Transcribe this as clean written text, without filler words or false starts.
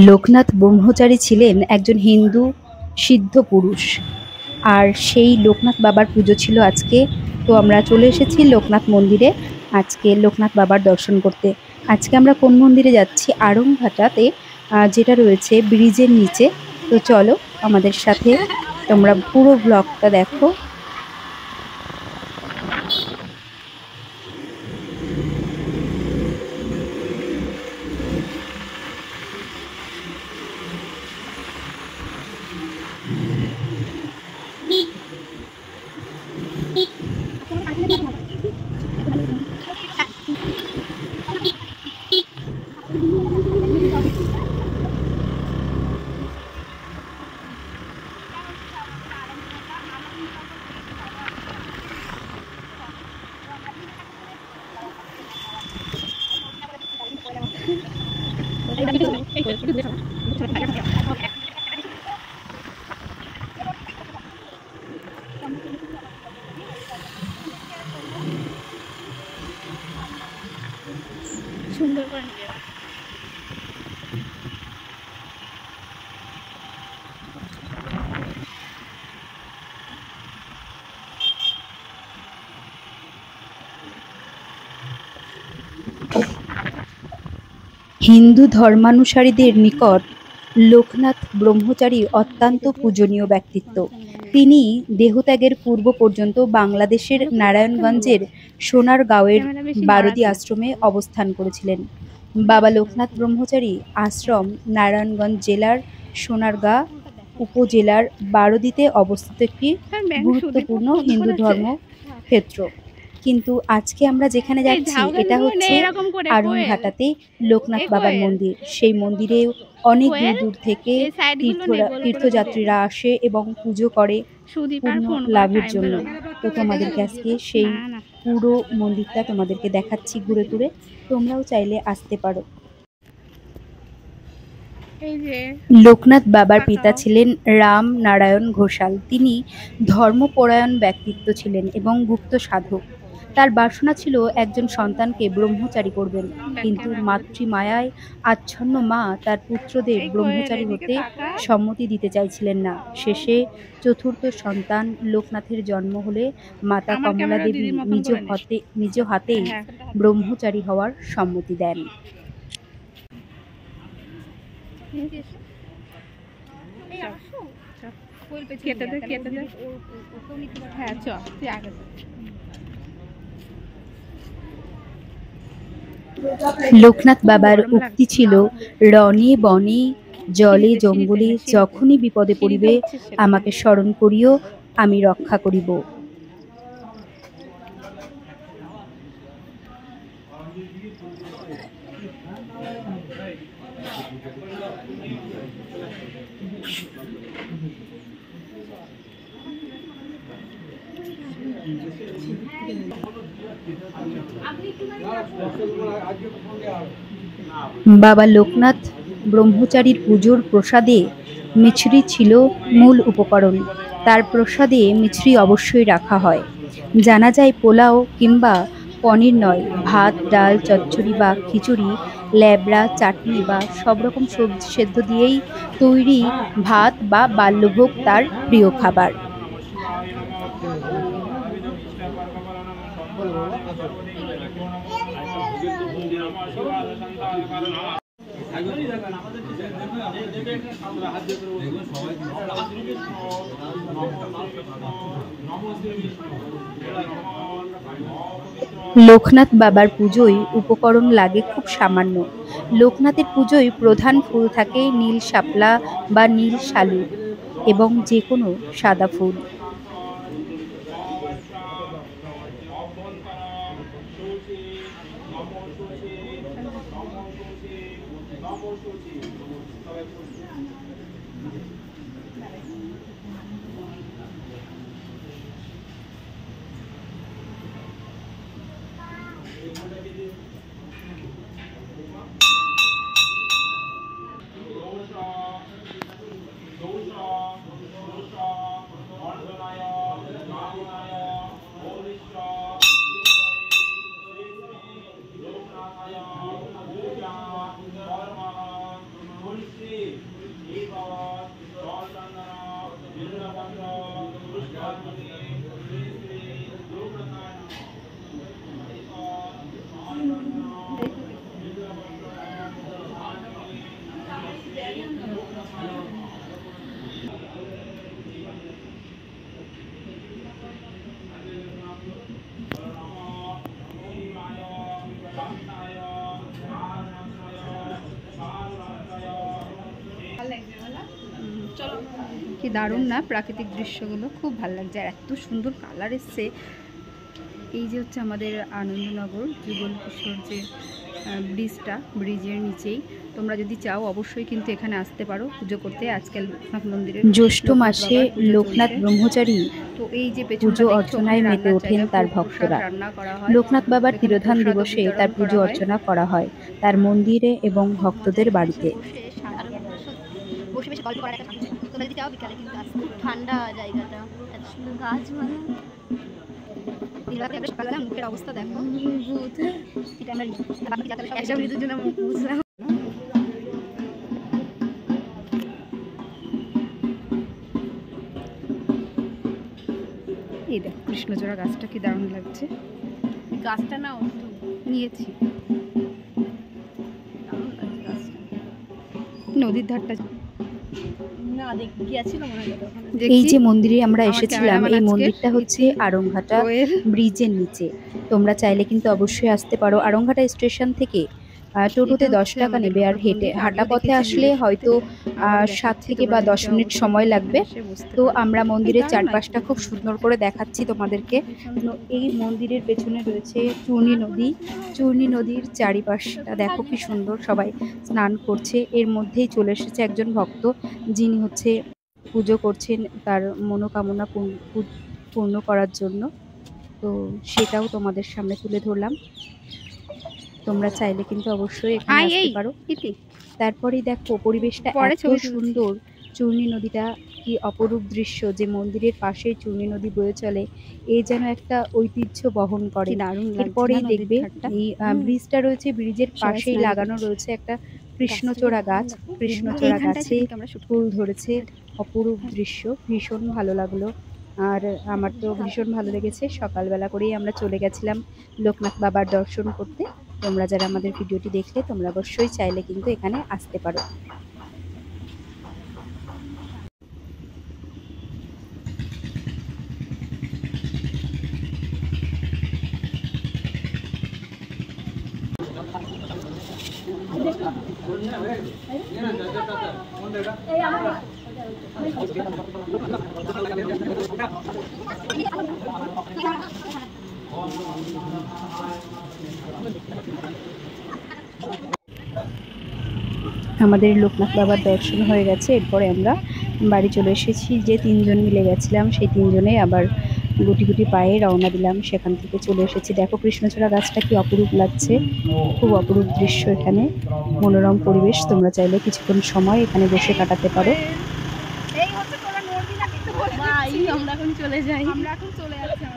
লোকনাথ ব্রহ্মচারী ছিলেন একজন হিন্দু সিদ্ধ পুরুষ, আর সেই লোকনাথ বাবার পুজো ছিল আজকে। তো আমরা চলে এসেছি লোকনাথ মন্দিরে আজকে লোকনাথ বাবার দর্শন করতে। আজকে আমরা কোন মন্দিরে যাচ্ছি? আড়ংঘাটাতে, যেটা রয়েছে ব্রিজের নিচে। তো চলো আমাদের সাথে, তোমরা পুরো ব্লগটা দেখো। সুন্দর করে হিন্দু ধর্মানুসারীদের নিকট লোকনাথ ব্রহ্মচারী অত্যন্ত পূজনীয় ব্যক্তিত্ব। তিনি দেহত্যাগের পূর্ব পর্যন্ত বাংলাদেশের নারায়ণগঞ্জের সোনারগাঁওয়ের বারদি আশ্রমে অবস্থান করেছিলেন। বাবা লোকনাথ ব্রহ্মচারী আশ্রম নারায়ণগঞ্জ জেলার সোনারগাঁ উপজেলার বারদিতে অবস্থিত একটি গুরুত্বপূর্ণ হিন্দু ধর্মক্ষেত্র। কিন্তু আজকে আমরা যেখানে যাচ্ছি এটা হচ্ছে আড়ংঘাটাতে লোকনাথ বাবার মন্দির। সেই মন্দিরে অনেক দূর দূর থেকে তীর্থযাত্রীরা আসে এবং পুজো করে পূর্ণ লাভের জন্য। তো তোমাদেরকে আজকে সেই পুরো মন্দিরটা তোমাদেরকে দেখাচ্ছি ঘুরে ঘুরে, তোমরাও চাইলে আসতে পারো। লোকনাথ বাবার পিতা ছিলেন রাম নারায়ণ ঘোষাল। তিনি ধর্মপরায়ণ ব্যক্তিত্ব ছিলেন এবং গুপ্ত সাধক। তার বাসনা ছিল একজন সন্তানকে ব্রহ্মচারী করবেন, কিন্তু মাতৃমায়ায় আচ্ছন্ন মা তার পুত্রদের ব্রহ্মচারী হতে সম্মতি দিতে চাইছিলেন না। শেষে চতুর্থ সন্তান লোকনাথের জন্ম হলে মাতা কমলা দেবী নিজ হাতেই ব্রহ্মচারী হওয়ার সম্মতি দেন। লোকনাথ বাবার উক্তি ছিল, রণে বনে জলে জঙ্গলে যখনই বিপদে পড়িবে আমাকে স্মরণ করিও, আমি রক্ষা করিব। বাবা লোকনাথ ব্রহ্মচারীর পুজোর প্রসাদে মিছরি ছিল মূল উপকরণ। তার প্রসাদে মিছরি অবশ্যই রাখা হয়। জানা যায় পোলাও কিংবা পনির নয়, ভাত ডাল চচ্চড়ি বা খিচুড়ি, ল্যাবড়া চাটনি বা সব রকম সবজি সেদ্ধ দিয়েই তৈরি ভাত বা বাল্যভোগ তার প্রিয় খাবার। লোকনাথ বাবার পুজোয় উপকরণ লাগে খুব সামান্য। লোকনাথের পুজোয় প্রধান ফুল থাকে নীল শাপলা বা নীল শালুক এবং যে কোনো সাদা ফুল। কি দারুণ না প্রাকৃতিক দৃশ্যগুলো, খুব ভালো লাগছে। আর এত সুন্দর কালার এসছে। এই যে হচ্ছে আমাদের আনন্দনগর যুগল কিশোর যে ব্রিজটা, ব্রিজের নিচেই তোমরা যদি চাও অবশ্যই কিন্তু এখানে আসতে পারো পুজো করতে। আজকাল লোকনাথ মন্দিরে জ্যৈষ্ঠ মাসে লোকনাথ ব্রহ্মচারী তো এই যে পুজো অর্চনায় মেতে ওঠেন তার ভক্তরা। লোকনাথ বাবার তিরোধান দিবসে তার পুজো অর্চনা করা হয় তার মন্দিরে এবং ভক্তদের বাড়িতে। বসে বসে গল্প করার একটা শান্তি। তোমরা যদি চাও বিকালে কিন্তু আসতে, ঠান্ডা জায়গাটা, এত সুন্দর গাছ, মানে দিনরাতে আমরা সকালবেলা মুখের অবস্থা দেখো, ভূত এটা আমরা বাকি যাত্রা সব একদম ঋতুর জন্য মুখ বুঝলাম। এই দেখো কৃষ্ণচূড়া গাছটা কি দারুণ লাগছে। গাছটা না নিয়েছি, দারুণ লাগছে গাছটা। নদীর ধারটা না গিয়েছিল মনে হয়। এই যে মন্দিরে আমরা এসেছিলাম, এই মন্দিরটা হচ্ছে আড়ংঘাটা ব্রিজের নিচে। তোমরা চাইলে কিন্তু অবশ্যই আসতে পারো। আড়ংঘাটা স্টেশন থেকে টোটোতে 10 টাকা নেবে, আর হাঁটা পথে আসলে হয়তো 7 থেকে বা 10 মিনিট সময় লাগবে। তো আমরা মন্দিরের চারপাশটা খুব সুন্দর করে দেখাচ্ছি তোমাদেরকে। এই মন্দিরের পেছনে রয়েছে চূর্ণী নদী। চূর্ণী নদীর চারিপাশটা দেখো কি সুন্দর, সবাই স্নান করছে। এর মধ্যেই চলে এসেছে একজন ভক্ত, যিনি হচ্ছে পুজো করছেন তার মনোকামনা পূর্ণ করার জন্য। তো সেটাও তোমাদের সামনে তুলে ধরলাম। তোমরা চাইলে কিন্তু অবশ্যই এখানে আসতে পারো। তারপরেই দেখো পরিবেশটা এত সুন্দর, চূর্ণী নদীটা কি অপরূপ দৃশ্য, যে মন্দিরের পাশেই চূর্ণী নদী বয়ে চলে, এই যেন একটা ঐতিহ্য বহন করে। এরপরেই দেখবে এই ব্রিজটা রয়েছে, ব্রিজের পাশেই লাগানো রয়েছে একটা কৃষ্ণচূড়া গাছ। কৃষ্ণচূড়া গাছে ফুল ধরেছে, অপরূপ দৃশ্য, ভীষণ ভালো লাগলো। আর আমার তো ভীষণ ভালো লেগেছে। সকালবেলা করেই আমরা চলে গেছিলাম লোকনাথ বাবার দর্শন করতে। তোমরা যারা আমাদের ভিডিওটি দেখলে তোমরা অবশ্যই চাইলে কিন্তু এখানে আসতে পারো। আমাদের লোকনাথ বাবার দর্শন হয়ে গেছে। এরপরে আমরা বাড়ি চলে এসেছি। যে 3 জন মিলে গেছিলাম সেই 3 জনে আবার গুটি গুটি পায়ে রওনা দিলাম, সেখান থেকে চলে এসেছি। দেখো কৃষ্ণচূড়া গাছটা কি অপরূপ লাগছে, খুব অপরূপ দৃশ্য এখানে, মনোরম পরিবেশ। তোমরা চাইলে কিছুক্ষণ সময় এখানে বসে কাটাতে পারো। এই হচ্ছে তোরা নড়বি না, কিন্তু আমরা এখন চলে যাই, আমরা এখন চলে যাচ্ছি।